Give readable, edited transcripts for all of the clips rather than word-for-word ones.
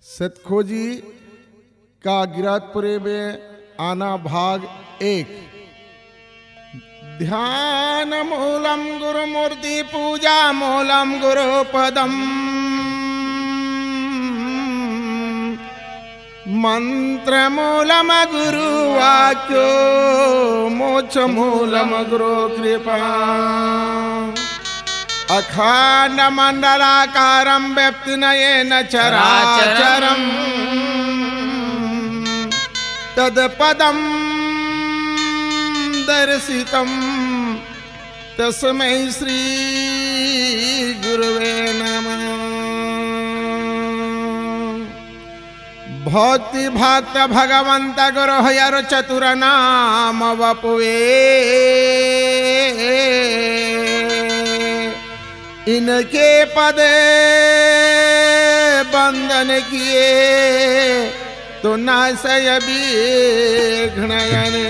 सतखोजी का गिरातपुरे में आना भाग 1। ध्यान मूलम गुरु मूर्ति पूजा मूलम गुरु पदम मंत्र मूलम गुरु वाक्यो मोक्ष मूलम गुरु कृपा अखंड मंडलाकारं व्याप्तिनयेन चराचरं तत्पदं दर्शितं तस्मै श्री गुरुवे नमः। भक्ति भक्त भगवंत गुरु हर चतुर नाम वपुए इनके पदे बंधन किए तो नाशय विघ्नयने।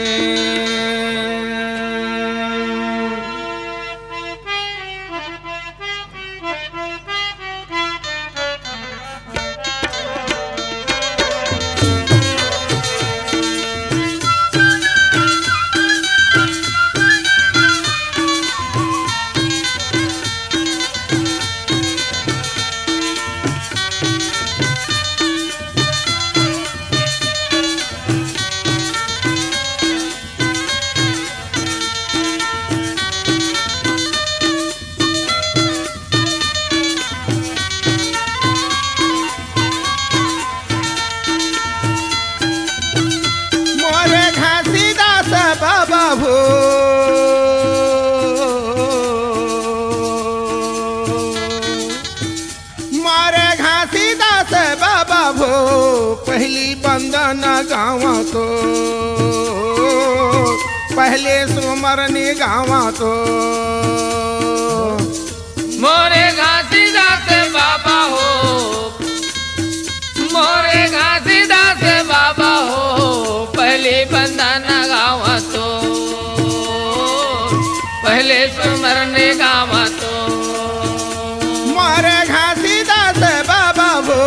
मारे घासीदास बाबा भो पहली बंदन गावा तो पहले सुमरनी गावा तो मोरे घासीदास बाबा हो मोरे घासीदास बाबा हो पहले बंदन गावा तो पहले सुमरने गावा तो मारे घासीदास बाबा भो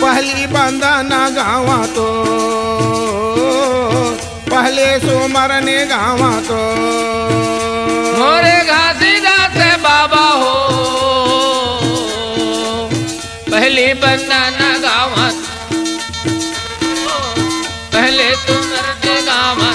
पहली बंदना गावा तो पहले सुमरने गावा तो मोरे घासीदास बाबा हो पहली बंदन गावा पहले सुमरने गावा।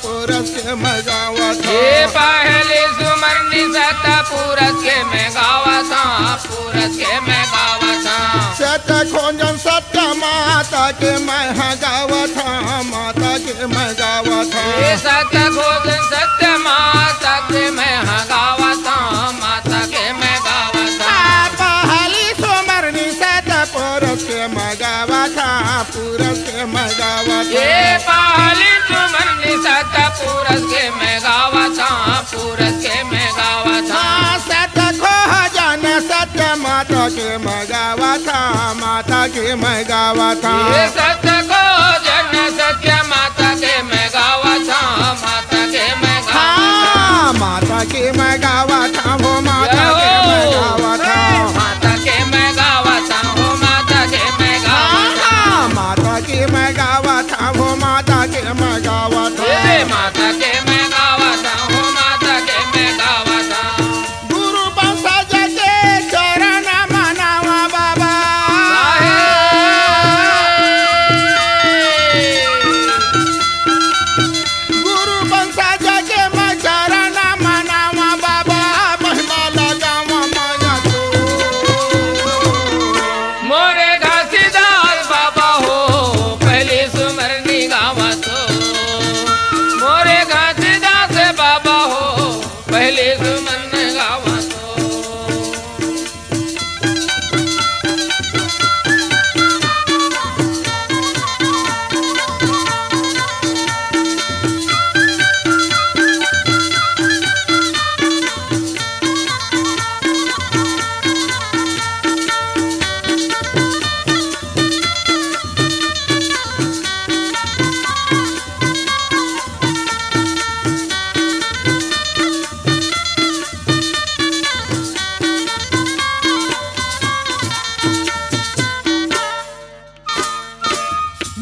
पुरस के मगावता ये पहले सुमरनी सता पुरस के मैं गावता पुरस के मैं गावता सत खोजन सत्य माता के मैं गावता माता के मैं गावता ये सत खोजन सत्य माता के मैं गावता माता के मैं गावता पहली सुमरनी सत पुरस के मगावता पुरस के मगावता ये पहली सुमरनी सत पुरस के मैं गावता पुरस के मैं गावता सत खोजन सत्य माता के मगावता माता के मैं गावता ये सत खोजन सत्य माता के मैं गावता माता के मैं गावता माता के मैं गावता हो माता के मैं गावता माता के मैं गावता हो पहले सुमन गावा तो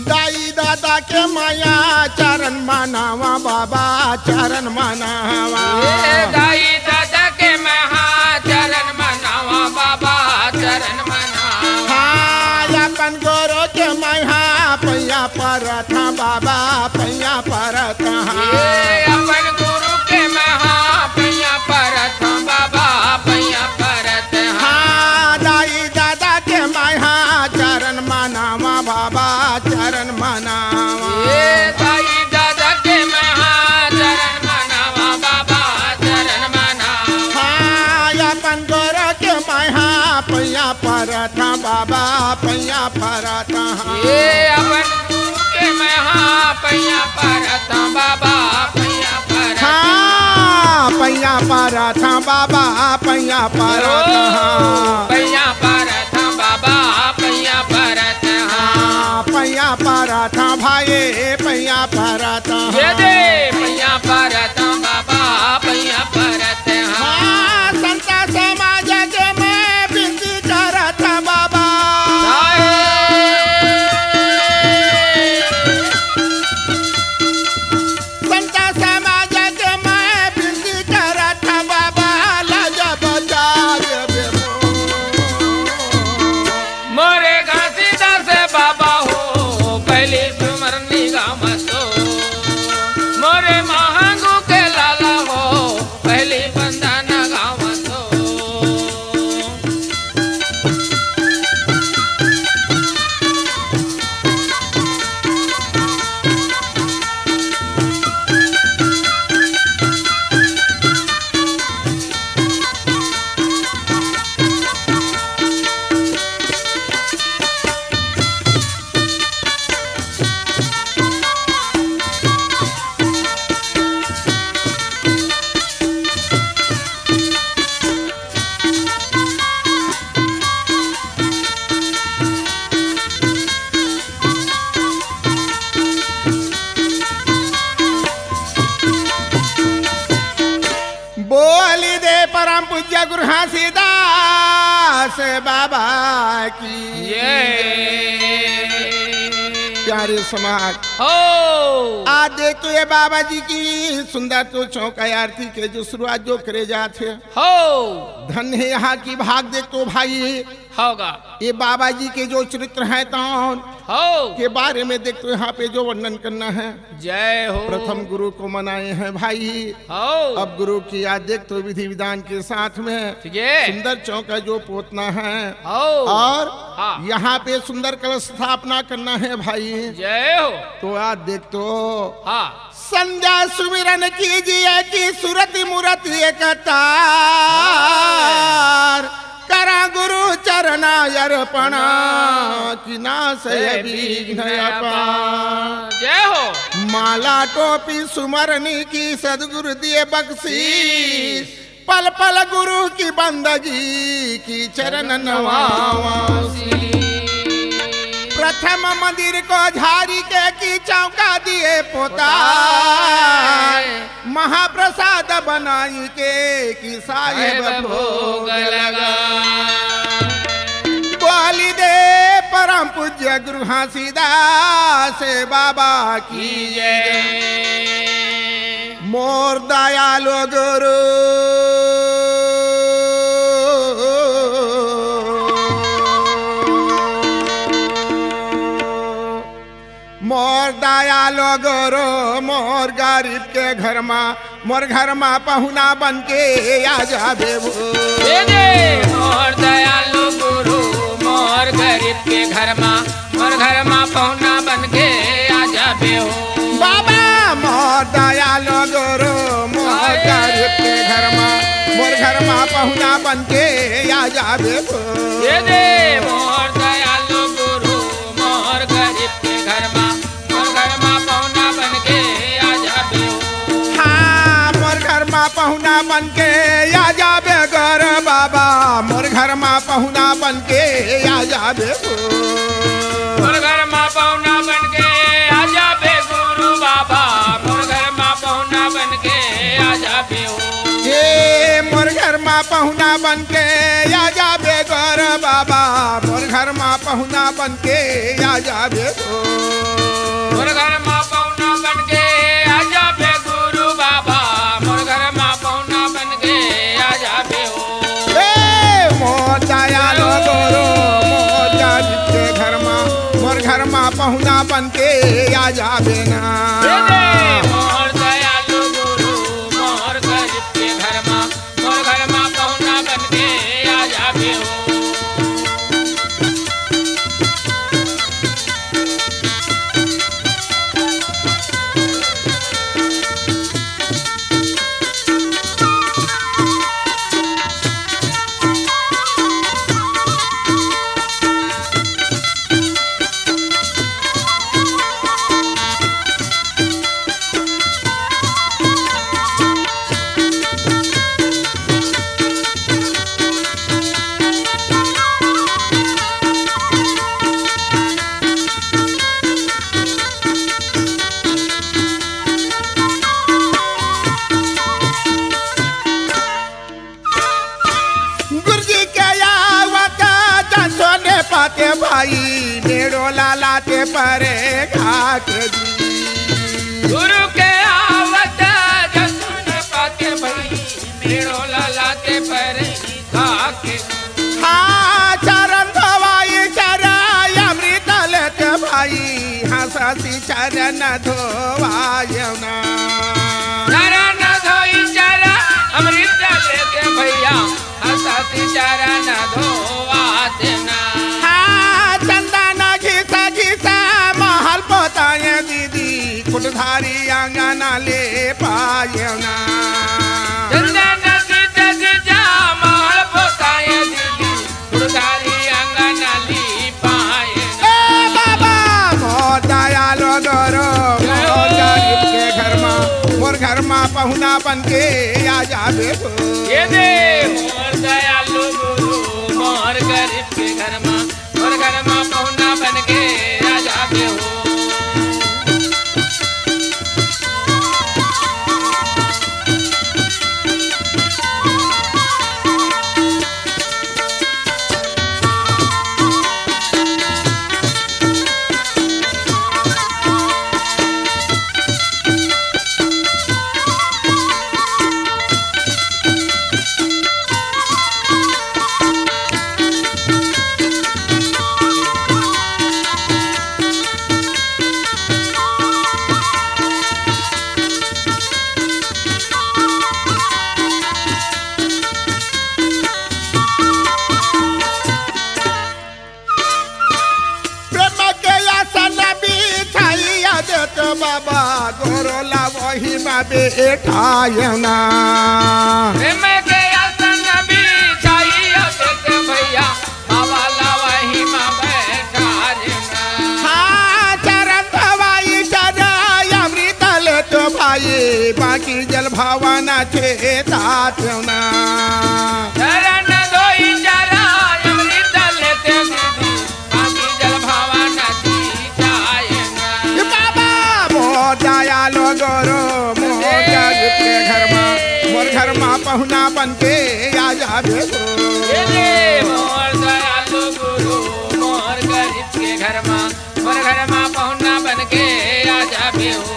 दाई दादा के माया चरण मानावा बाबा चरण मानावा दाई दादा के महा चरण मनावा बाबा चरण मनावा हाँ अपन गोरो के माया पैया परत बाबा पैया परत अपन गुरु के महा पैया परत बाबा पैया परत हाँ दाई दादा के माया चरण मानावा बाबा चरण मानावा दाई दादा के महा चरण मनावा बाबा चरण मनावा हाँ अपन गोरो के माया पैया परत बाबा पैया परत अपन गुरु के महा पैया परत बाबा पैया परत हाँ पैया परत बाबा पैया परत पैया परत बाबा पैया परत पैया परत भाई पैया परत ये दे पैया परत बाबा पैया परत हाँ संता समाज के मैं विनती करत बाबा संता समाज के मैं विनती करत बाबा लाज बचा देबे मोरे घासीदास बाबा हो पहले सुमरनी गाम तो मोरे महांगू के लाला हो पहले बंदन गाम तो बोली दे परम पूज्य गुरु घासीदास बाबा की ये प्यारे समाज हो आज देख तो ये बाबा जी की सुंदर तो चौका आरती के जो शुरुआत जो करे जाते हो धन है यहाँ की भाग देख तो भाई होगा ये बाबा जी के जो चरित्र है तो हो के बारे में देख तो यहाँ पे जो वर्णन करना है जय हो प्रथम गुरु को मनाए हैं भाई हो अब गुरु की याद देख तो विधि विधान के साथ में ठीक है सुंदर चौका जो पोतना है हो और हाँ। यहाँ पे सुंदर कलश स्थापना करना है भाई जय हो तो आज देख तो हाँ संध्या सुमिरन कीजिए की सूरत मूरत एक करा गुरु चरणा अर्पणा कि नाश विघ्न अपार। जय हो माला टोपी सुमरनी की सदगुरु दिए बख्शीश पल पल गुरु की बंदगी की चरण नवासी प्रथम मंदिर को झारी के की चौका दिए पोता महाप्रसाद बनाई के की साहिब भोग लगा बोली दे परम पूज्य गुरु घासीदास बाबा की जय मोर दयालो गुरु मोर दयालो गुरु मोर गरीब के घर में मोर घर में पहुना बन के आ जाबे मोर दयालु गुरु मोर गरीब के घर में मोर घर में पहुना बन के आ जाबे हो बाबा मोर दयालो गुरु मोर गरीब के घर में पहुना बन के आ जाबे हो। ये दे मोर दयालु गुरु मोर गरीब के घर में पहुना बन के आ जाबे हो। हाँ मोर घर में पहुना बन के आ जाबे घर बाबा, मोर घर में पहुना बन के आ जाबे हो। मोर घर में पहुना बन के आ जाबे गुरु बाबा, मोर घर में पहुना बन के आ जाबे हो। ये मोर घर में पहुना बन के आ जाबे घर बाबा, मोर घर में पहुना बन के आ जाबे हो। मोर घर में पहुना बन के आ जाबे गुरु बाबा, मोर घर में पहुना बन के आ जाबे हो। ए मोर दयालु गुरु मोर गरीब के घर में, मोर घर में पहुना बन के आ जाबे ना। ये दे मोर दयालु गुरु मोर गरीब के घर में पहुना बन के आ जाबे हो। गुरुजी के आवत जन सोने पाते भाई, मेरो लालाते परे खाके दी। गुरु के आवत जसुन पाते भई, मेरो ललाते पर खाके। हाँ चरण धोवाई चराय अमृत लेते भाई, हंसी चरण धोवाय ना। चरण धोई चरा अमृत लेके भैया, हंसती चरण धोवा देना। हाँ चंदन घिसा घिसा महल पोताए दीदी, कुटधारी आंगन ले पाय ना। चंदन सीत सीता महल पोताए दीदी, गुरुधारी अंगन ली पाए। ए बाबा मोर दयालु गुरु मोर गरीब के घर में, मोर घर में पहुना बन के आ जाबे हो। ये दे मोर दयालु गुरु मोर गरीब के घर में पहुना बन के आ जाबे हो। प्रेम के आसन बिछाइया देत बाबा, गोरोला वही में बैठाय ना। प्रेम के आसन बिछाइया देते भैया, बाबा ला वही में बैठा रहना। हाँ चरण धवाई चराय अमृत लेते भाई, बाकी जल भावना छे तात ना। चरण धोई चरा अमृत लेते दीदी, बाकी जल भावना दी जाएगा। बाबा मोर दयालु गुरु मोर गरीब के घर में, मोर घर में पहुना बन के आ जाबे हो। ये दे मोर दयालु गुरु मोर गरीब के घर में पहुना बन के आ जाबे हो।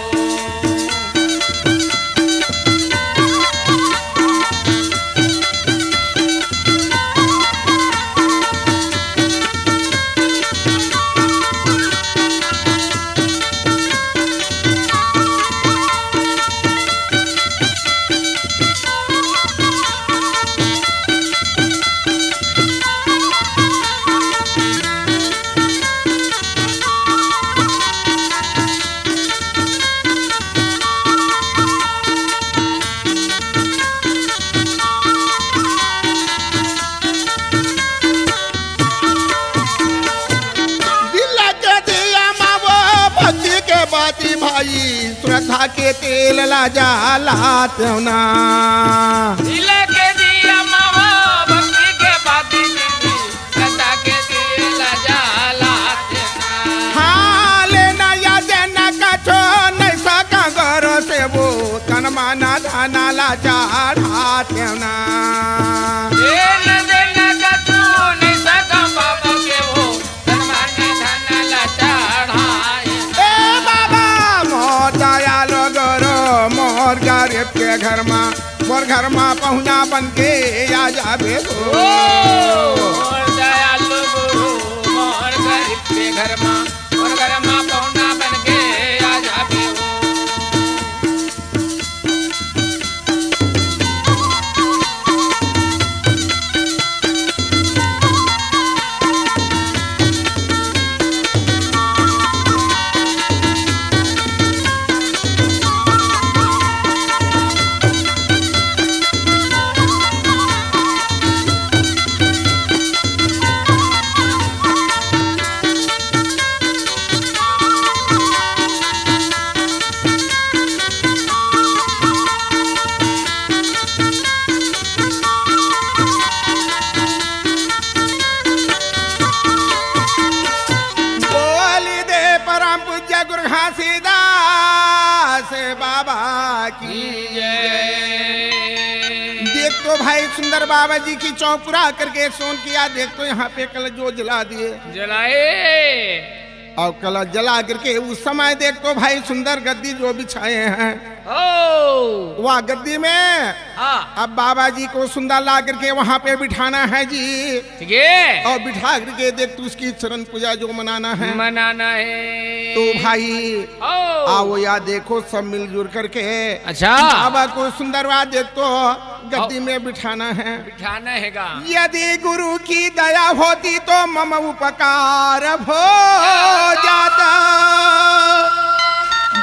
भाई श्रद्धा के तेल ला जाला त्योना दिले के दिया मावा भक्ति के बाती दीदी श्रद्धा के दिल जाला हाँ लेना या देना का छो नहीं सका गौर से वो तन माना धाना ला चढ़ा त्योना देना देना का तू नहीं सका बाबा के वो धनमाना धन ला चढ़ाए ए बाबा मोर दयालो गोरो मोर गरीब के घर में पहुना बन के आ जाबे हो मोर दयालु गुरु मोर गरीब के घर में पहुना बन के आ जाबे हो बोली दे परम पूज्य गुरु घासीदास बाबा की देख तो भाई सुंदर बाबा जी की चौक पूरा करके सोन किया देख तो यहाँ पे कल जो जला दिए जलाए और कल जला करके उस समय देख तो भाई सुंदर गद्दी जो बिछाए हैं ओ वह गद्दी में हाँ अब बाबा जी को सुंदर ला करके वहाँ पे बिठाना है जी ठीक है और बिठा करके देख तू उसकी चरण पूजा जो मनाना है मनाना है तो भाई ओ आओ या देखो सब मिलजुल करके अच्छा बाबा को सुंदर बात देख तो गद्दी में बिठाना है बिठाना हैगा यदि गुरु की दया होती तो मम उपकार हो जाता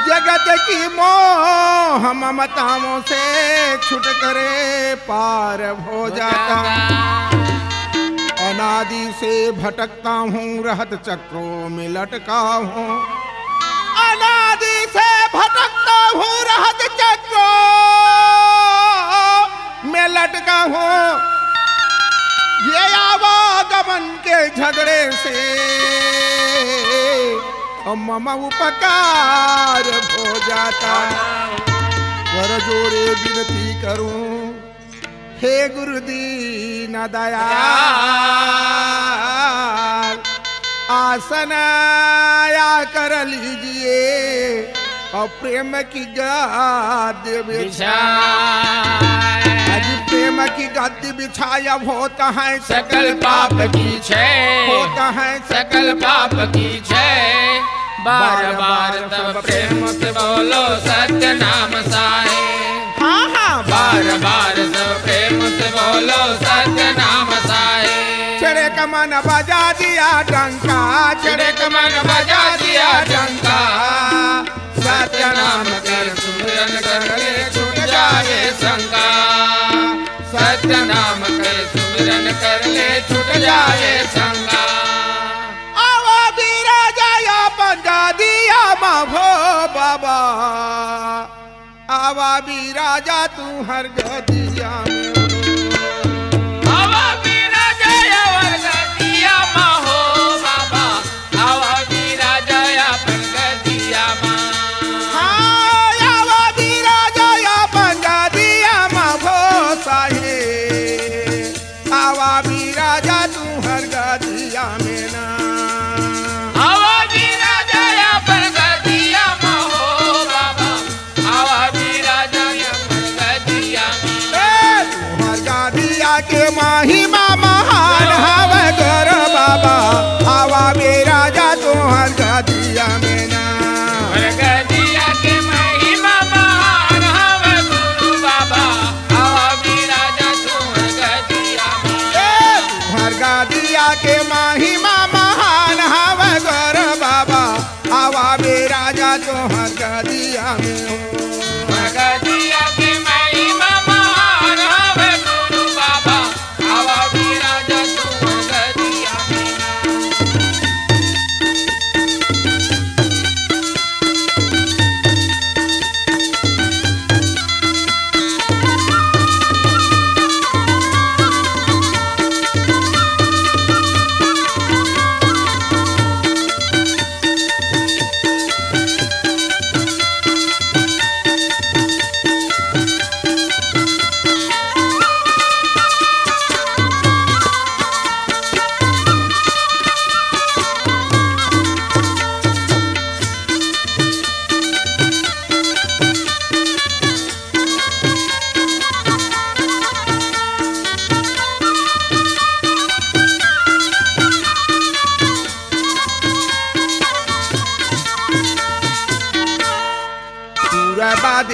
जगत की मोह ममताओं से छुट करे पार हो जाता अनादि से भटकता हूँ रहत चक्रों में लटका हूँ अनादि से भटकता हूँ रहत चक्रों में लटका हूँ ये आवागमन के झगड़े से मम उपकार हो जाता कर जोरे विनती करूं हे गुरुदीन दयाल आसन आया कर लीजिए और प्रेम की गद्दी बिछाए आज प्रेम की गद्दी बिछाया होता है सकल पाप की छे होता है सकल पाप की छे बार बार तब प्रेम से बोलो सत्य नाम साहे हाँ हाँ बार बार तब प्रेम से बोलो सत्य नाम साहे चढ़े कमन बजा दिया डंका चढ़े कमन बजा दिया डंका सत्य नाम कर सुमिरन कर ले छूट जाए शंका सत्य नाम कर सुमिरन कर ले छूट जाए शंका आवा बीरा जाया पंजा दिया माभो बाबा आवा बीरा जा तू हर गदिया में आवा बीरा जया वर्ग दिया माँ हो बाबा आवा बीरा जया वर्ग दिया माँ हाँ आवा बीरा जाया पंजा दिया माभो साहे आवा बीरा जा तू हर गदिया में ना आवा बीरा जया वर्ग दिया माँ हो बाबा आवा बीरा जया वर्ग दिया माँ गादिया के महिमा महान हवे कर बाबा आवा मेरा जा तोहर गादिया में ना वर्ग दिया के महिमा महान हवे गुरु बाबा आवा बीरा जा तू वर्ग दिया माँ तोहर गादिया के महिमा महान हवे कर बाबा आवा मेरा जा तोहर गादिया में हो वर्ग दिया के महिमा महान हवे गुरु बाबा आवा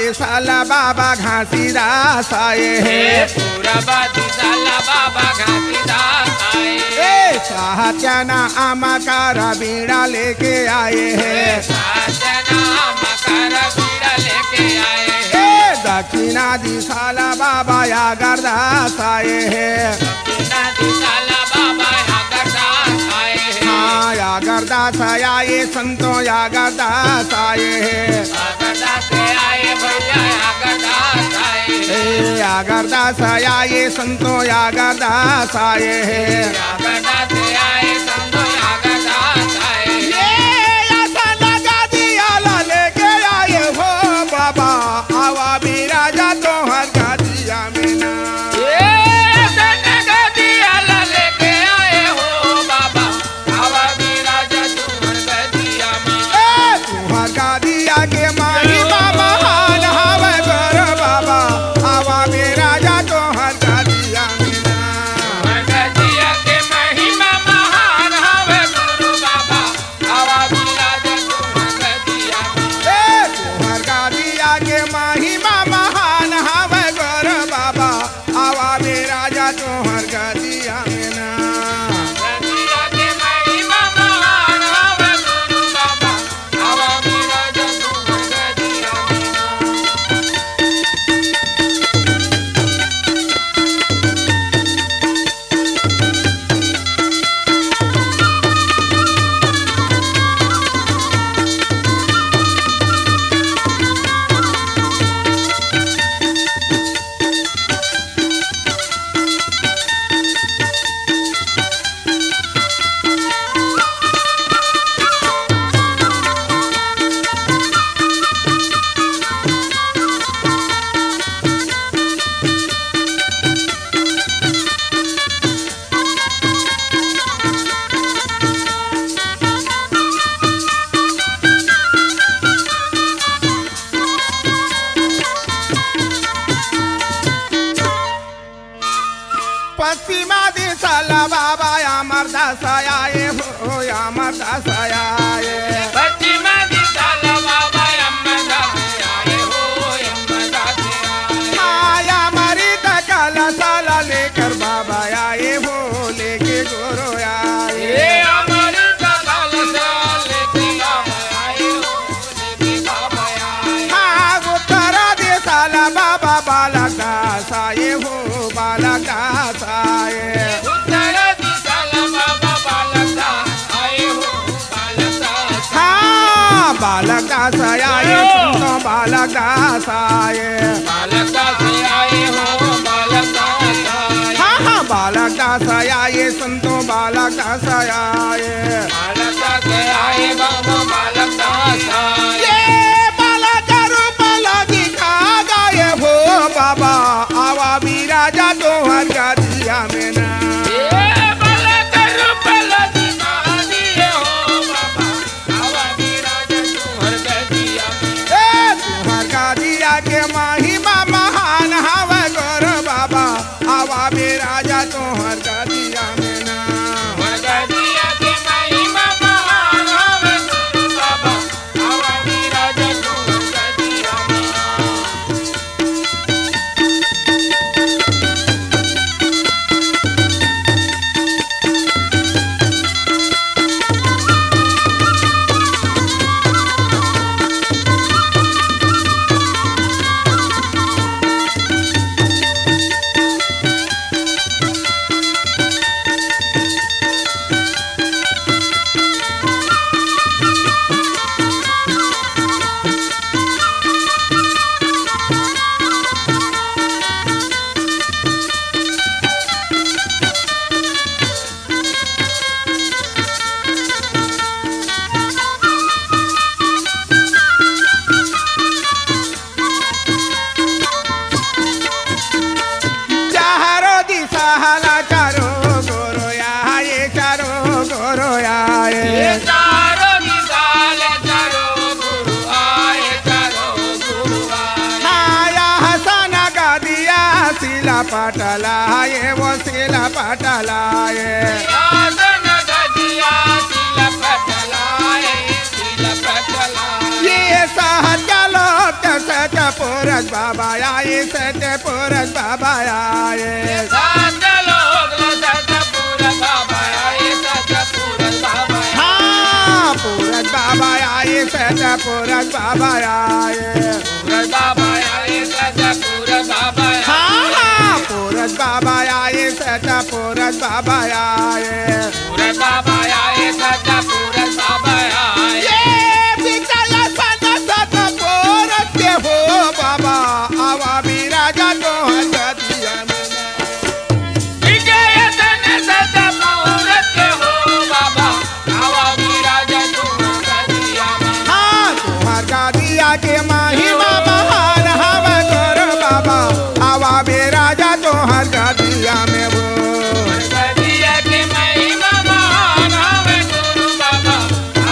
दिसाला बाबा घासीदास आए हे हैं पूरब दिशाला बाबा घासीदास आए ए साहत्याना आमाकारा बीड़ा लेके आए हैं साजना मकर बीड़ा लेके आए ए दक्षिणा दिसाला बाबा यागरदास आए हैं बिना दिशाला बाबा यागरदास आए हाँ यागरदास आए संतों यागरदास आए हैं यागरदास आए भैया यागरदास आए ए यागरदास आए संतों यागरदास आए हैं यागरदास आए संतो यागरदास आए ये ऐसा लगा दिया ला लेके आए हो बाबा आवा भी राजा तो हर गादिया में ना ये सनगा दिया ला लेके आए हो बाबा आवा भी राजा तुम्हार गदिया में ए तू हर गादिया के माही बाबा हाल हवे गोर बाबा आवा भी राजा तो हर गादिया में ना तुम्हार गदिया के महिमा महान हवे गुरु बाबा आवा भी राजा तुम्हार गदिया में ए तू हर गादिया के माही महान हवे गोर बाबा आवा भी राजा तो हर गादिया में ना गदिया के महिमा महान हवे गुरु बाबा आवा भी राजा तुम्हार गदिया में पश्चिमा दिशाला बाबा अमरदास आए हो अमरदास आए पश्चिमा दिशाला बाबा अम्मदास आए हो अम्मदास आए माया मरी तकाला साला लेकर बाबा आए हो लेके गोरो आए ये अमर कलाल साल के बाबा आए हो लेके बाबा आए हाँ उत्तरा दिशाला बाबा बालकदास आए हो बालकदास आए उत्तर दिशाला बाबा बालकदास आए हो बालकदास हाँ बालकदास आए संतों बालकदास आए बालकदास आए हो बालकदास आए हाँ हाँ बालकदास आए संतों बालकदास आए बालकदास आए बाबा बालकदास आए ये बालक रूप दिखा गए हो बाबा आवा भी राजा तो हर गादिया में ना ये बालक रूप दिखा दिए हो बाबा आवा भी राजा तुम्हार गदिया में ए तुम्हार गादिया के महिमा महान हवे गोर बाबा आवा भी राजा तो हर गादिया में ना तुम्हार गदिया के महिमा महान हवे गुरु बाबा आवा भी राजा तुम्हार गदिया में शिला पाटलाए वो शिला पाटलाए यादन गदिया शिला पटलाए शिला पटलाए ये सहज लोक सच पोरस बाबा आए सतपुरस बाबा आए सात लोग लो सतपुरस बाबा आए सतपुरस बाबा हाँ पोरस बाबा आए सतपुरस बाबा आए पूरस बाबा आए सतपुरस बाबा हाँ पोरस बाबा आए सतपुरस बाबा आए पूरस बाबा आए सतपुरस बाबा आए ये बिचारा सदा सतपुरस के हो बाबा आवा भी राजा तो हजदिया में विजय धन सतपुरस के हो बाबा आवा विराजा तुम सदिया हाँ तुम्हार गादिया के महिमा महान हवा करो बाबा आवा बे राजा तोहर गादिया में वो सदिया के महिमा महान हवे गुरु बाबा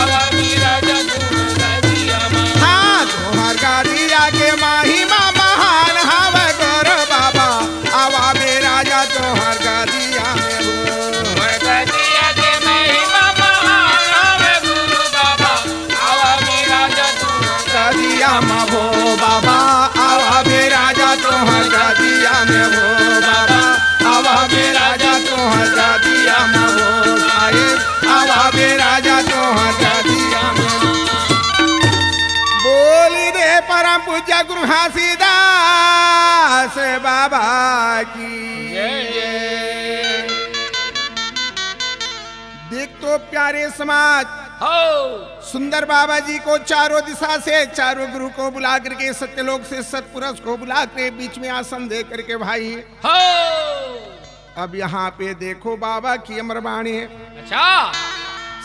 आवा विराजा तुम सदिया हाँ तोहर गादिया के महिमा महान हवा करो बाबा आवा बे राजा तोहर गादिया में वो सदिया के महिमा महान हवे गुरु बाबा आवा विराजा तुम गादिया में वो बाबा आवा बे राजा तोहर गादिया में वो बाबा आवा बे राजा तोहर गादिया में वो साहेब आवा बे राजा तोहर गादिया में बोली रे परम पूज्य गुरु घासीदास बाबा की देख तो प्यारे समाज हो सुंदर बाबा जी को चारों दिशा से चारों गुरु को बुला करके सत्यलोक से सतपुरुष को बुला के बीच में आसन दे करके भाई हो अब यहाँ पे देखो बाबा की अमरवाणी अच्छा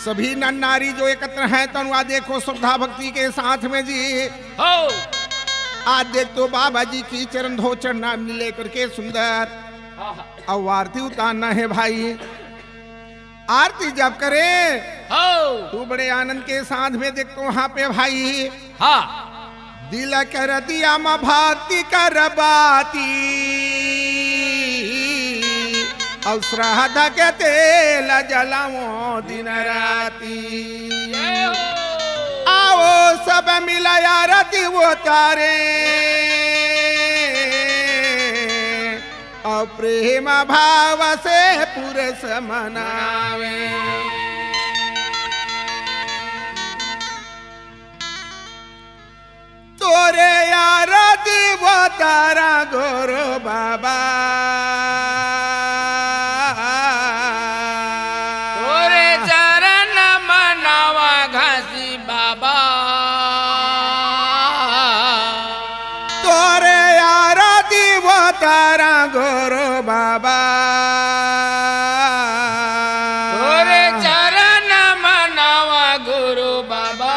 सभी नर नारी जो एकत्र हैं तनुआ देखो श्रद्धा भक्ति के साथ में जी हो आज देख तो बाबा जी की चरण धो चढ़ना मिले करके सुंदर अब आरती उतारना है भाई आरती जब करे हो तू बड़े आनंद के साथ में देखो वहां पे भाई हाँ दिल कर दिया म भक्ति कर बाती और श्रद्धा के तेल जलाओ दिन राती आओ सब मिला आरती वो तारे और प्रेम भाव से पुरुष मनावे तोरे आरती वो तारा गुरु बाबा तोरे चरण मनावा घासी बाबा तोरे आरती वो तारा गुरु बाबा तोरे चरण मनावा गुरु बाबा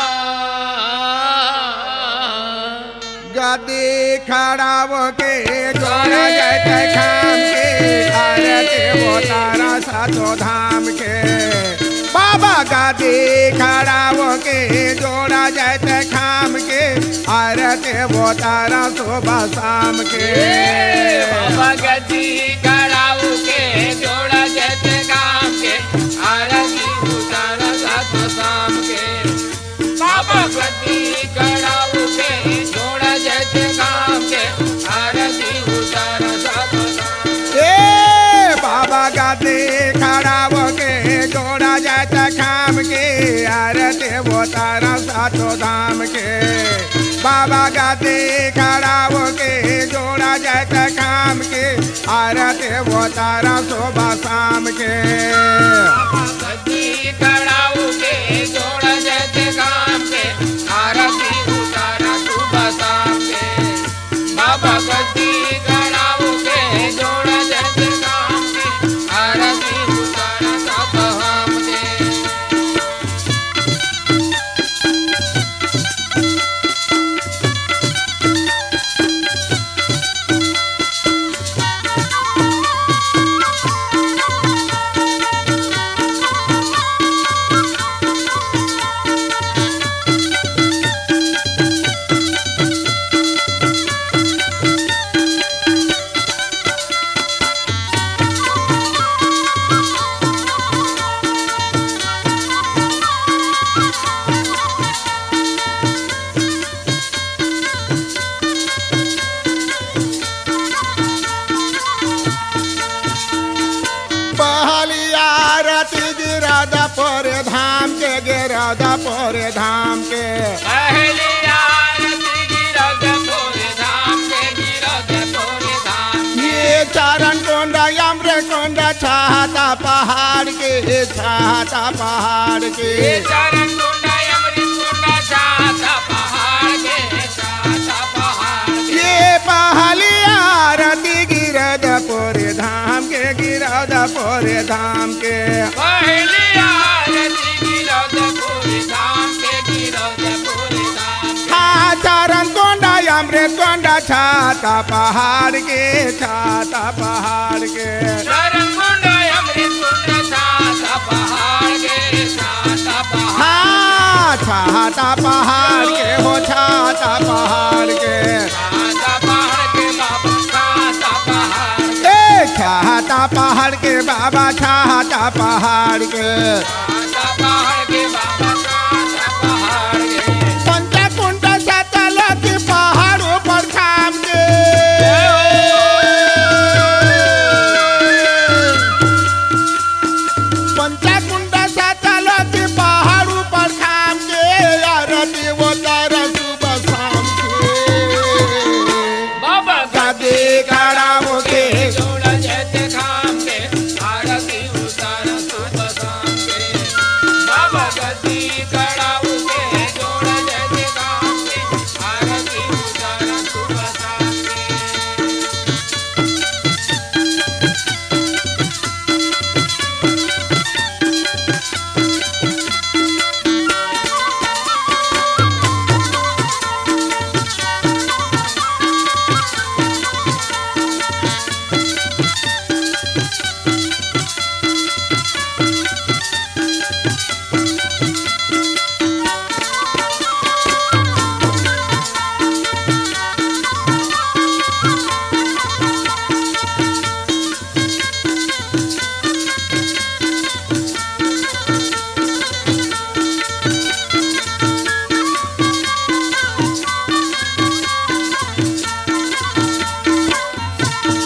गदी खड़ाव के जोड़ जट खाम के आरती वो तारा सातो धाम के बाबा गदी खड़ाव के जोड़ा जट खाम के आरती वो तारा सुबह शाम के बाबा गति कराऊ के जोड़ा जत काम के आरती उतारा सात शाम के बाबा गति कराऊ के जोड़ा जत काम के आरती उतारा सात शाम ए बाबा गाते खड़ाव के जोड़ा जट खाम के आरती वो तारा सातो धाम के बाबा गाते खड़ाव के जोड़ा जट खाम के आरती वो तारा शोभा शाम के गति कराऊ के जोड़ा जत काम के आरती उतारा सुबह शाम के बाबा गति कराऊ के जोड़ा जत काम के आरती उतारा सब हम के पोरे धाम के गिरधपुर धाम के पहली आरती गिरधपुर धाम के गिरधपुर धाम के ये चरण कुंड यम्र कुंड छाता पहाड़ के छाता पहाड़ के ये चरण कुंड अमृत कुंड छाता पहाड़ के छाता पहाड़ के ये पहली आरती गिरधपुर धाम के गिरधपुर धाम के पहली आरती गिरधपुर धाम के गिरधपुर धाम के हाँ चरण कुंड अमृत कुंड छाता पहाड़ के छाता पहाड़ के चरण कुंड अमृत कुंड छाता पहाड़ के छाता पहाड़ हाँ छाता पहाड़ के हो छाता पहाड़ के छाता पहाड़ के बाबा छाता पहाड़ ए छाता पहाड़ के बाबा छाता पहाड़ के छाता पहाड़ के बाबा छाता पहाड़ के पंचकुंड सतल के पहाड़ों पर थाम के पंचकुंड सतल के पहाड़ों पर थाम के आरती वो तर सुबह शाम के बाबा गदे खड़ा होके जोड़ जैसे खाम के आरती उतार सुबह शाम के बाबा गद्दी खड़ा होके जोड़ जैसे खाम के आरती उतार सुबह शाम के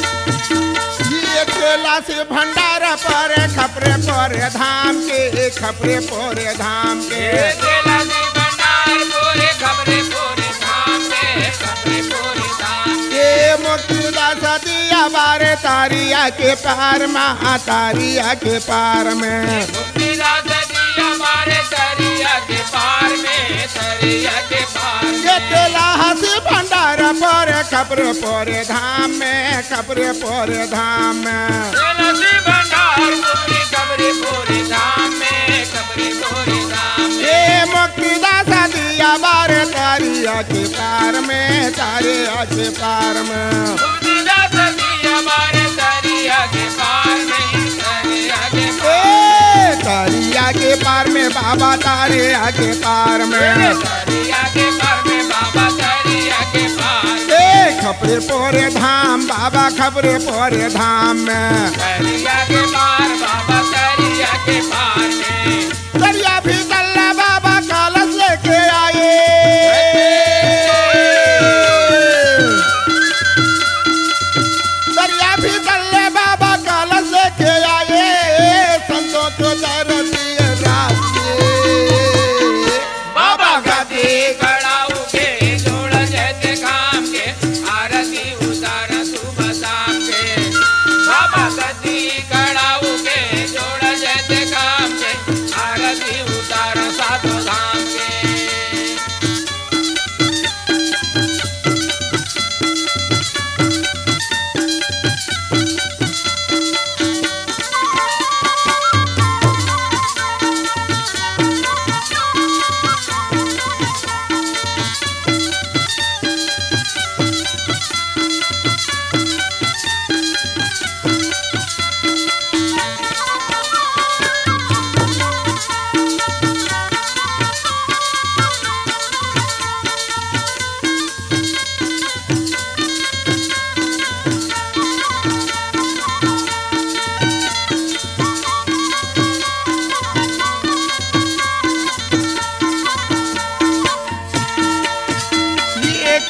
ये केला से भंडारा पर खपरे पर धाम के खपरे पर धाम के ये केला से भंडार पूरे खबरे पूरे धाम के खबरे पूरे धाम ये मुक्तिदास दिया बारे तारिया के पार माँ तारिया के पार में मुक्तिदास जी हमारे तरिया के पार में तरिया के पार ये केला से भंडारा पर खपरे पर धाम में खपरे पर धाम में तुलसी भंडार पूरी खबरे पूरे धाम में खबरे पूरे धाम में ये मुक्तिदास दिया बारे तारिया के पार में तारिया के पार में मुक्तिदास जी हमारे तरिया के पार में तरिया के पार ए तारिया के पार में बाबा तारिया के पार में तरिया के पार में बाबा तरिया के पार ए खपरे पोरे धाम बाबा खपरे पोरे धाम में तरिया के पार बाबा तरिया के पार में दरिया भी तल्ला बाबा कलश लेके आए दरिया भी तल्ले बाबा कलश लेके आए संतों को दरदी रास्ते बाबा गद्दी खड़ा होके जोड़ जैसे काम के आरती उतार सुबह शाम के बाबा गद्दी खड़ा होके जोड़ जैसे काम के आरती उतार सातों धाम के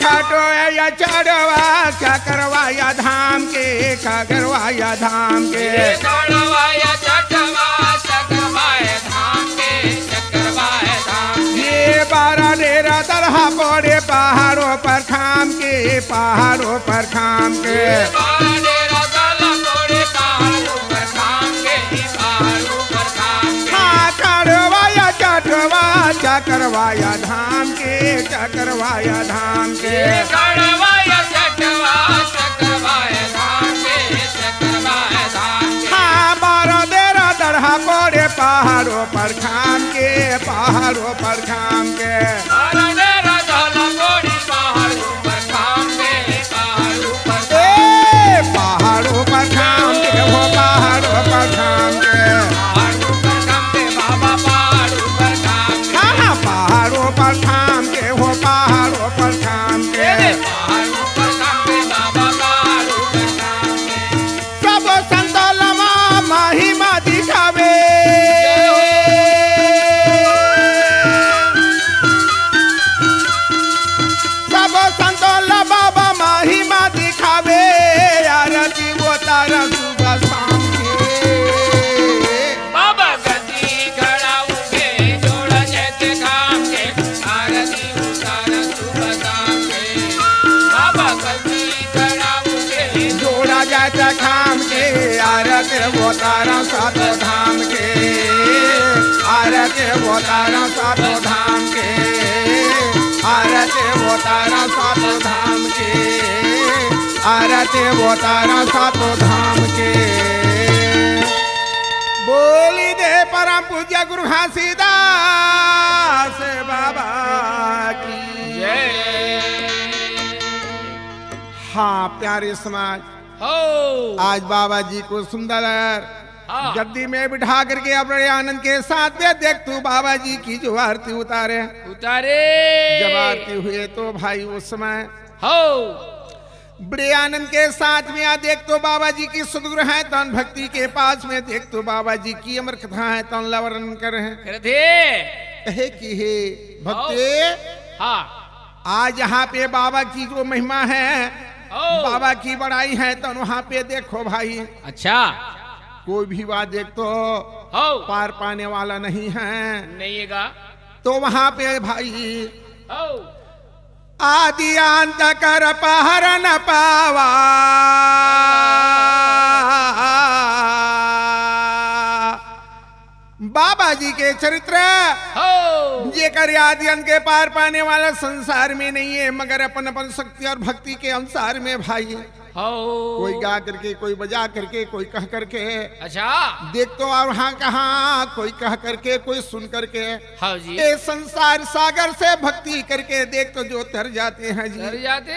खाटो या चढ़वा क्या करवाया धाम के क्या करवाया धाम के ये दौड़वाया चढ़वा सकवाए धाम पहाड़ों पर खाम के, पहाड़ों पर खाम के। बारा डेरा काला कोड़े पहाड़ों पर खाम के, पहाड़ों पर खाम के। हाँ करवाया चटवा चकरवाया धाम के, चकरवाया धाम के। कड़वाया चटवा चकरवाया धाम के, चकरवाया धाम के। हाँ बारह देरा दढ़ा कोड़े पहाड़ों पर खाम के, पहाड़ों पर खाम के। बारा डेरा काला कोड़े पहाड़ों पर खाम के, पहाड़ों पर खाम ए पहाड़ों पर खाम के, हो पहाड़ों पर खाम के। पहाड़ों पर खाम के बाबा, पहाड़ों पर खाम के। हाँ पहाड़ों पर खाम के, हो पहाड़ों पर खाम के। पहाड़ों पर खाम के बाबा, पहाड़ों पर खाम के। सब संतलमा महिमा दिखावे, सब संतोला बाबा महिमा दिखावे। आरती वो तारा सुबह शाम के। बाबा गद्दी खड़ा उठे जोड़ा जैसे खाम के, आरती उतारा सुबह शाम के। बाबा गद्दी खड़ा उठे जोड़ा जाता खाम के, आरती वो तारा सातों धाम के। आरती वो तारा सातों धाम के। आरती वो तारा सातों धाम के। आरती वो तारा सातों धाम के। बोली दे परम पूज्य गुरु घासीदास बाबा की जय। हाँ प्यारे समाज, हो आज बाबा जी को सुंदर हाँ। गद्दी में बिठा करके अपने आनंद के साथ में देख तू बाबा जी की जो आरती उतारे। उतारे जब आरती हुए तो भाई उस समय हो बड़े आनंद के साथ में आ देख तो बाबा जी की सदगुरु है तन भक्ति के पास में देख तो बाबा जी की अमर कथा है तन लवरण कर है करते कहे कि हे भक्ते, हाँ आज यहाँ पे बाबा की जो महिमा है, ओ। बाबा की बड़ाई है तो वहाँ पे देखो भाई, अच्छा कोई भी बात देख तो हो पार पाने वाला नहीं है। नहीं है का तो वहाँ पे भाई हो आदि अंत कर पहर न पावा, बाबा जी के चरित्र हो ये कर आदि अंत के पार पाने वाला संसार में नहीं है, मगर अपन अपन शक्ति और भक्ति के अनुसार में भाई हो कोई गा करके, कोई बजा करके, कोई कह करके अच्छा देख तो और हाँ कहाँ, कोई कह करके, कोई सुन करके हाँ जी ये संसार सागर से भक्ति करके देख तो जो तर जाते हैं जी। कर जाते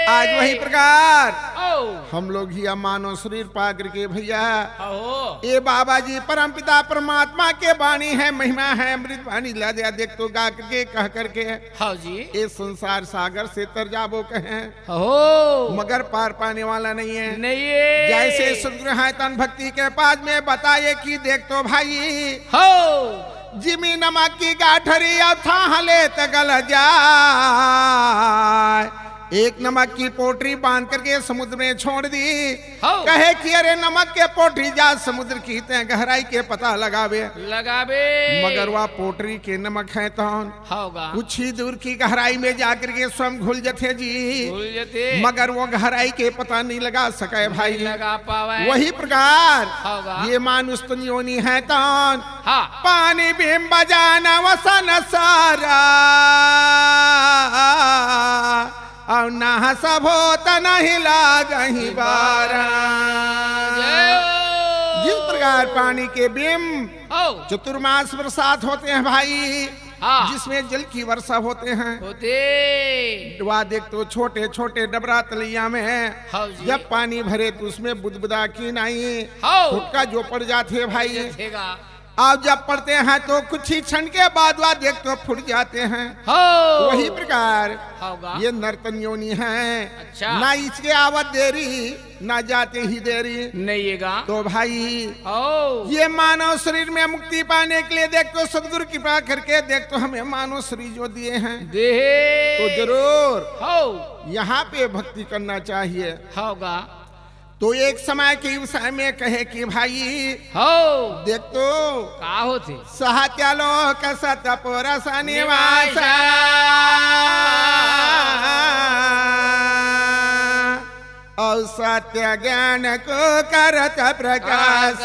आज वही प्रकार हो हम लोग ही मानव शरीर पा करके भैया हो ये बाबा जी परम पिता परमात्मा के वाणी है, महिमा है, अमृत वाणी ला दिया देख तो गा करके कह करके हाँ जी ये संसार सागर से तर जाबो कहे, हो मगर पार पाने वाला नहीं है। नहीं है जैसे सदगुरु है तन भक्ति के पास में बताए कि देख तो भाई हो जिमी नमक की गाठरी अब था ले तगल जाए, एक नमक की पोटरी बांध करके समुद्र में छोड़ दी। हाँ। कहे कि अरे नमक के पोटरी जा समुद्र की ते गहराई के पता लगावे, लगाबे मगर वह पोटरी के नमक है तो होगा कुछ ही दूर की गहराई में जाकर के स्वयं घुल जाते जी, भूल जाते मगर वो गहराई के पता नहीं लगा सके भाई। नहीं लगा पावे वही प्रकार होगा ये मानुष तो योनि है तौन हाँ पानी बिम बजाना वसन सारा और ना सब होता नहीं लागही बारा। जिस प्रकार पानी के बिम हो चतुर्मास बरसात होते हैं भाई, हाँ। जिसमें जल की वर्षा होते हैं, होते वह देख तो छोटे छोटे डबरा तलिया में है, हाँ जी। जब पानी भरे तो उसमें बुदबुदा की नहीं हाँ। फुटका जो पड़ जाते भाई, देगा आप जब पढ़ते हैं तो कुछ ही क्षण के बाद वह देख तो फूट जाते हैं। हो वही प्रकार होगा ये नर्तन योनि है, अच्छा। ना इसके आवत देरी ना जाते ही देरी। नहीं है का तो भाई हो ये मानव शरीर में मुक्ति पाने के लिए देख तो सदगुरु कृपा करके देख तो हमें मानव शरीर जो दिए हैं दे तो जरूर हो यहाँ पे भक्ति करना चाहिए। होगा तो एक समय के विषय में कहे कि भाई हो देख तो का होते सहत्यालोक सतपुरस निवास और सत्य ज्ञान को करत प्रकाश।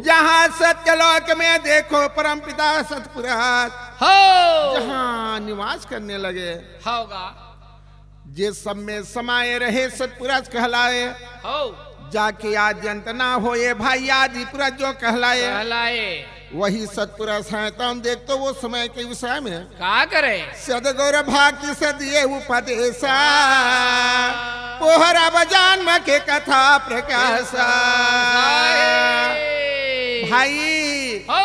जहाँ सत्यलोक में देखो परम पिता सतपुरुष हो जहाँ निवास करने लगे, होगा जिस सब में समाये रहे सतपुरुष कहलाए। हो जाके आदि अंत ना हो ये भाई आदि पुरुष जो कहलाए, कहलाए वही सतपुरुष है। तो हम देख तो वो समय के विषय में का करे सदगौर भक्ति से दिए उपदेशा, पोहरा बजान के कथा प्रकाश। भाई हो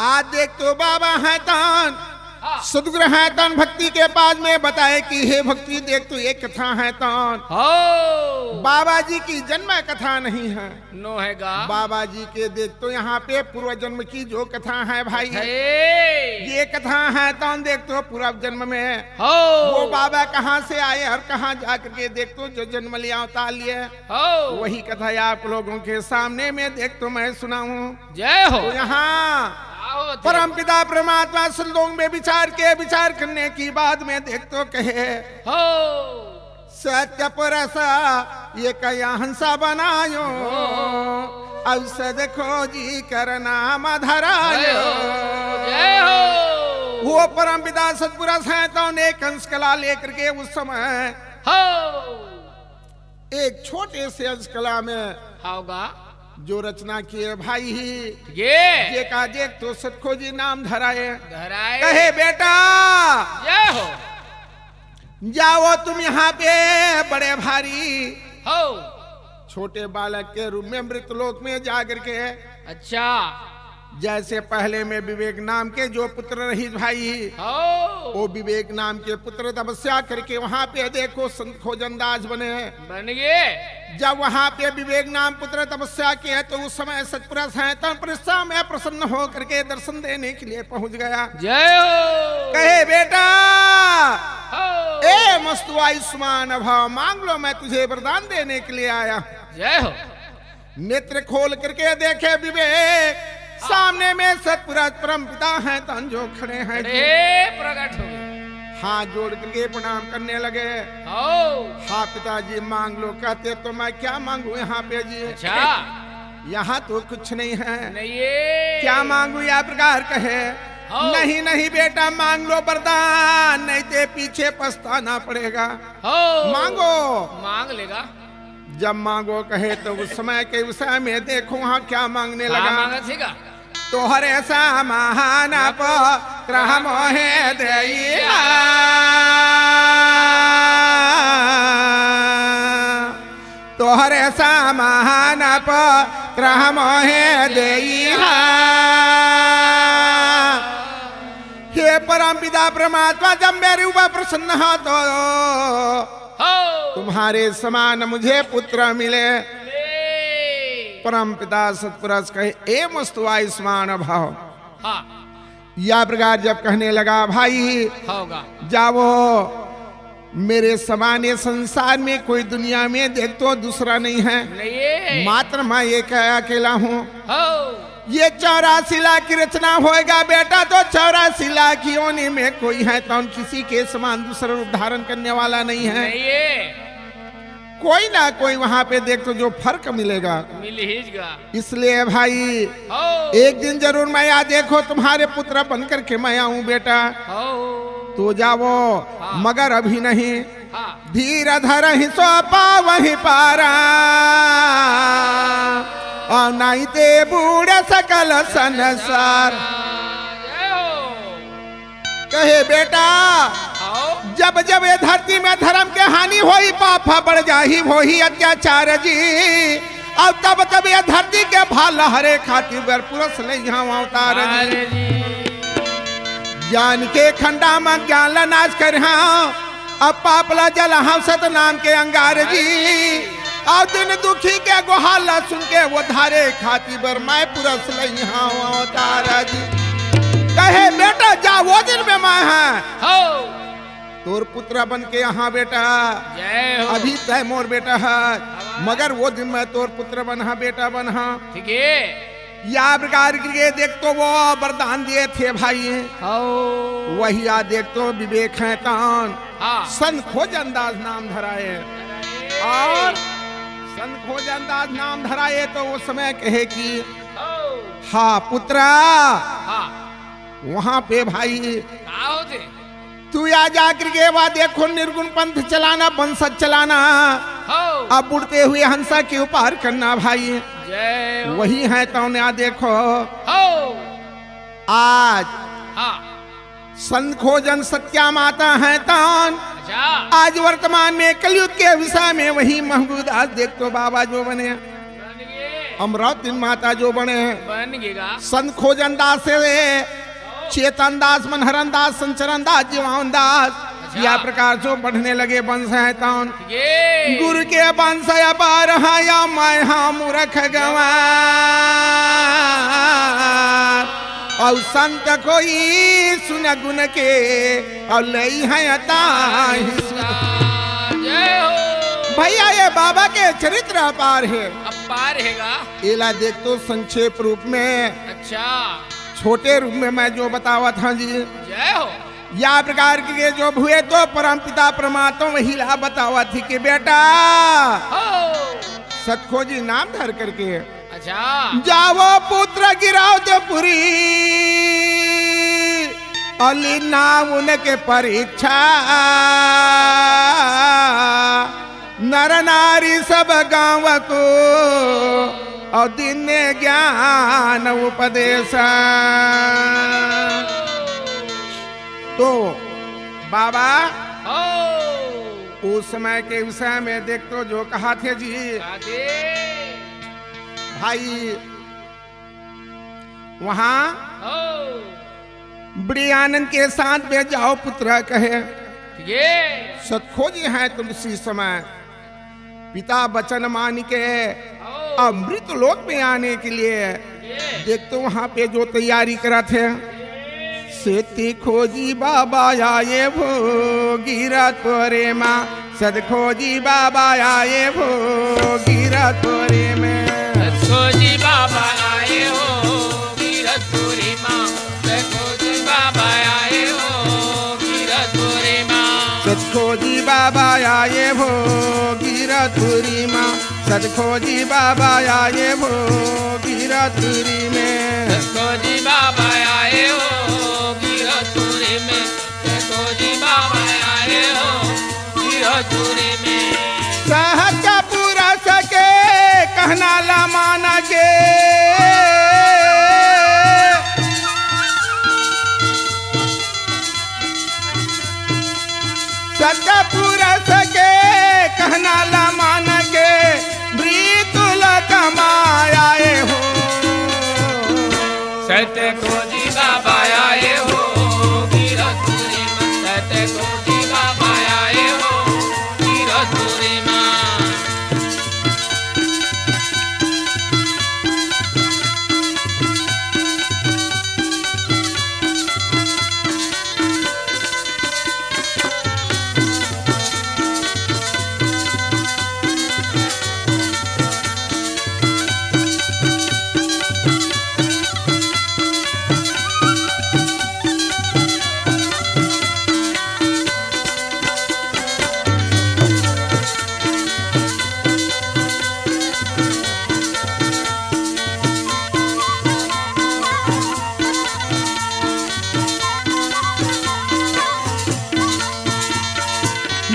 आज देख तो बाबा है तान हाँ। सदगुरु है तान भक्ति के बाद में बताए कि हे भक्ति देख तो एक कथा है तान, हो बाबा जी की जन्म कथा नहीं है। नो हैगा बाबा जी के देख तो यहाँ पे पूर्व जन्म की जो कथा है भाई, हे ये कथा है तान देख तो पूर्व जन्म में हो वो बाबा कहाँ से आए और कहाँ जाकर के देख तो जो जन्म लिया अवतार लिए, हो वही कथा आप लोगों के सामने में देख तो मैं सुनाऊं। जय हो तो यहाँ आओ थे। परम पिता परमात्मा संलोक में विचार करने की बाद में देख तो कहे, हो सत्य पुरुष ये कया हंसा बनायो, औषध खोजी करना मधरायो। जय हो वो परम पिता सतपुरुष है तो ने कंस कला लेकर के उस समय हो एक छोटे से अंश कला में होगा जो रचना किए भाई ही ये का देख तो सतखोजी नाम धराए। धराए कहे बेटा जय हो जाओ तुम यहाँ पे बड़े भारी हो छोटे बालक के रूप में मृतलोक में जाकर के, अच्छा जैसे पहले में विवेक नाम के जो पुत्र रही भाई, हो वो विवेक नाम के पुत्र तपस्या करके वहाँ पे देखो संत खोजंदाज बने। बन गए जब वहाँ पे विवेक नाम पुत्र तपस्या किए तो उस समय सतपुरुष है तब पृष्ठा में प्रसन्न हो करके दर्शन देने के लिए पहुँच गया। जय हो कहे बेटा हो ए मस्तु आयुष्मान भव, मांग लो मैं तुझे वरदान देने के लिए आया। जय हो नेत्र खोल करके देखे विवेक, सामने में सतपुरुष परम पिता हैं तन जो खड़े हैं, प्रकट हो गए हाथ जोड़ करके प्रणाम करने लगे। हो हाँ पिताजी मांग लो। कहते तो मैं क्या मांगू यहाँ पे जी, अच्छा यहाँ तो कुछ नहीं है, नहीं ये क्या मांगू या प्रकार कहे। नहीं नहीं बेटा मांग लो वरदान, नहीं तो पीछे पछताना पड़ेगा। हो मांगो मांग लेगा। जब मांगो कहे तो उस समय के विषय में देखो वहाँ क्या मांगने लगा। मांगा थीगा तोहरे सा महान पत्र मोहे देइया, तोहरे सा महान पत्र मोहे देइया। हे परम पिता परमात्मा जब मेरे ऊपर प्रसन्न हो तो हो तुम्हारे समान मुझे पुत्र मिले। परम पिता सतपुरुष कहे ए मस्तु आयुष्मान भव। हाँ या प्रकार जब कहने लगा भाई होगा जाओ मेरे समान ये संसार में कोई दुनिया में देख तो दूसरा नहीं है, नहीं मात्र मैं एक अकेला हूँ। हो ये 84 लाख की रचना होएगा बेटा तो 84 लाख योनि में कोई है तो किसी के समान दूसरा रूप धारण करने वाला नहीं है। नहीं कोई ना कोई वहाँ पे देख तो जो फर्क मिलेगा। मिल हिजगा इसलिए भाई हो एक दिन जरूर मैं यहाँ देखो तुम्हारे पुत्र बनकर के मैं आऊं बेटा। हो तो जाओ हाँ। मगर अभी नहीं, हाँ धीर धर ही सोपा वही पारा, और नहीं ते बूढ़े सकल संसार। जय हो कहे बेटा हो जब जब ये धरती में धर्म के हानि होई पापा बढ़ जाही होही अत्याचार जी, और तब तब ये धरती के भाल हरे खातिर पुरुष ले यहाँ अवतार जी। ज्ञान के खंडा में ज्ञान ला नाश कर अब पापला जल हम सत नाम के अंगार जी, और दिन दुखी के गुहाला सुन के वो धारे खाती बर मैं पुरुष ले यहाँ अवतार जी। कहे बेटा जा वो दिन में मैं है हो तोर पुत्र बन के यहाँ बेटा। जय हो अभी तय मोर बेटा है मगर वो दिन में तोर पुत्र बना बेटा बना। ठीक है या प्रकार के देख तो वो वरदान दिए थे भाई, हो वही आ देख तो विवेक है तान हाँ। संत खोज अंदाज नाम धराए। और संत खोज अंदाज नाम धराए तो उस समय कहे कि हाँ पुत्रा, हाँ वहां पे भाई क्या होते तू आ जाकर के वहां देखो निर्गुण पंथ चलाना, वंशज चलाना, हो अब उड़ते हुए हंसा के उपार करना भाई। जय हो। वही है तो आ देखो हो आज हाँ संत खोजन सत्या माता है तान। अच्छा आज वर्तमान में कलयुग के विषय में वही महबूदास देख तो बाबा जो बने, बन गए अमरावती माता जो बने, बन गएगा संत खोजन दास से चेतन दास, मनहरन दास, संचरण दास, जीवन दास, या प्रकार जो बढ़ने लगे वंश है तान। ये गुरु के वंश अपार है या मैं हाँ मूर्ख गंवार, और संत कोई सुन गुण के और लई है अताहि। जय हो भैया ये बाबा के चरित्र अपार है। अपार हैगा। एला देख तो संक्षेप रूप में, अच्छा छोटे रूप में मैं जो बतावा था जी, जय हो। या प्रकार के जो हुए तो परम पिता परमात्मा वही ला बतावा थी कि बेटा हो सतखोजी नाम धर करके अच्छा जावो पुत्र गिराओ दे पुरी, अली नाम उनके परीक्षा, नर नारी सब गांव को और दिन ज्ञान उपदेश। तो बाबा हो उस समय के विषय में देख तो जो कहा थे जी, राधे भाई वहां हो बड़े आनंद के साथ में जाओ पुत्र कहे। ये सतखोजी है तुम इसी समय पिता वचन मान के हो अमृत लोक में आने के लिए ये देख तो वहां पे जो तैयारी करा थे। सेती खोजी बाबा आए भो गिरा तोरे माँ, सद खोजी बाबा आए भो गिरा तोरे में। खोजी बाबा आए हो गिरधुरी माँ, खोजी बाबा आए हो गिरधुरी माँ, सतखोजी बाबा आए भो गिरधुरी माँ, सतखोजी बाबा आए भो गिरधुरी में। खोजी बाबा आए हो गिरधुरी में, खोजी बाबा आए हो गिरधुरी में। सहज पूरा सके कहना ला माना के, सच्चा पूरा सके कहना ला मान के, ब्रीतुल कमाए हो। सत्य खोजी बाबा आए हो गिरधुरी माँ, सत्य खोजी बाबा आए हो गिरधुरी माँ।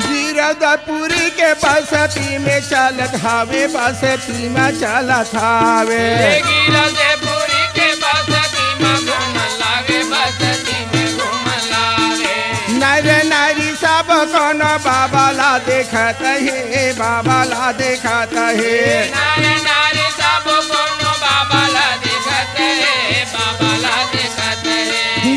गिरधपुरी के बसती में चलत हावे, बसती में चलत हावे। गिरधपुरी के बसती में घूम लागे, बसती में घूम लागे। नर नारी सब कोनो बाबा ला देखत है, बाबा ला देखत है। नारे नारे सब कोनो बाबा ला देखत है, बाबा ला देखत है।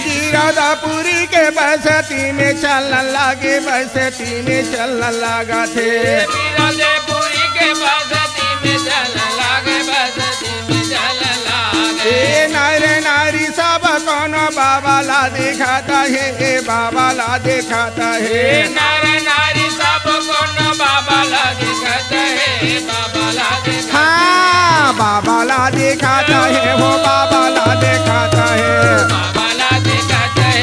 गिरधपुरी के बसती में चलने लागे, बसती में चलने लगा थे। गिरधपुरी के बसती में चल लागे, बसती में चल लागे। ए नर नारी सब कोनो बाबा ला दिखाता है, ए बाबा ला दिखाता है। नर नारी सब कोनो बाबा ला देखत है, बाबा ला देखत है। हाँ बाबा ला दिखाता है, वो बाबा ला दिखाता है। बाबा ला देखत है,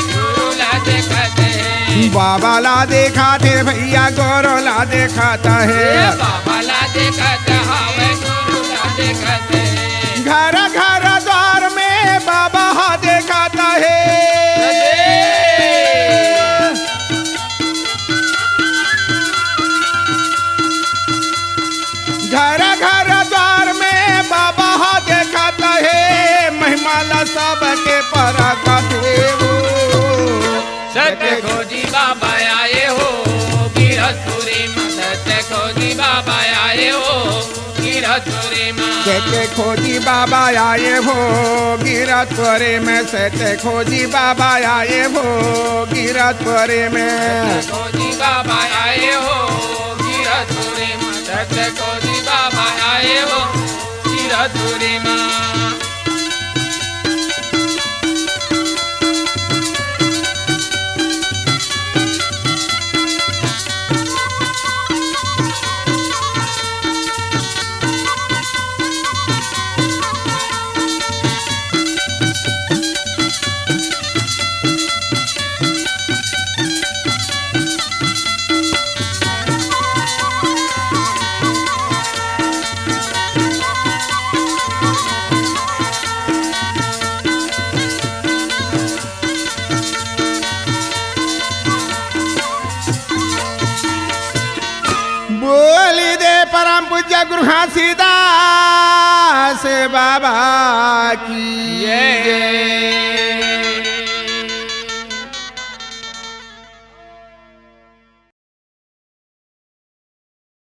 गुरु ला देखत है। बाबा ला दिखाते भैया गोरो ला दिखाता है बाबा ला देखत हवे गुरु ला देखत घर घर द्वार में बाबा हा दिखाता है घर घर द्वार में बाबा हा दिखाता है महिमाला सबके परागाते हो सत्य खोजी बाबा आए हो गिरधपुरी में सत्य खोजी बाबा आए हो गिरधपुरी में सत्य खोजी बाबा आए हो गिरधपुरी में सत्य खोजी बाबा आए हो गिरधपुरी में खोजी बाबा आए हो गिरधपुरी में सत्य खोजी बाबा आए हो गिरधपुरी में बोली दे परम पूज्य गुरु घासीदास बाबा की जय।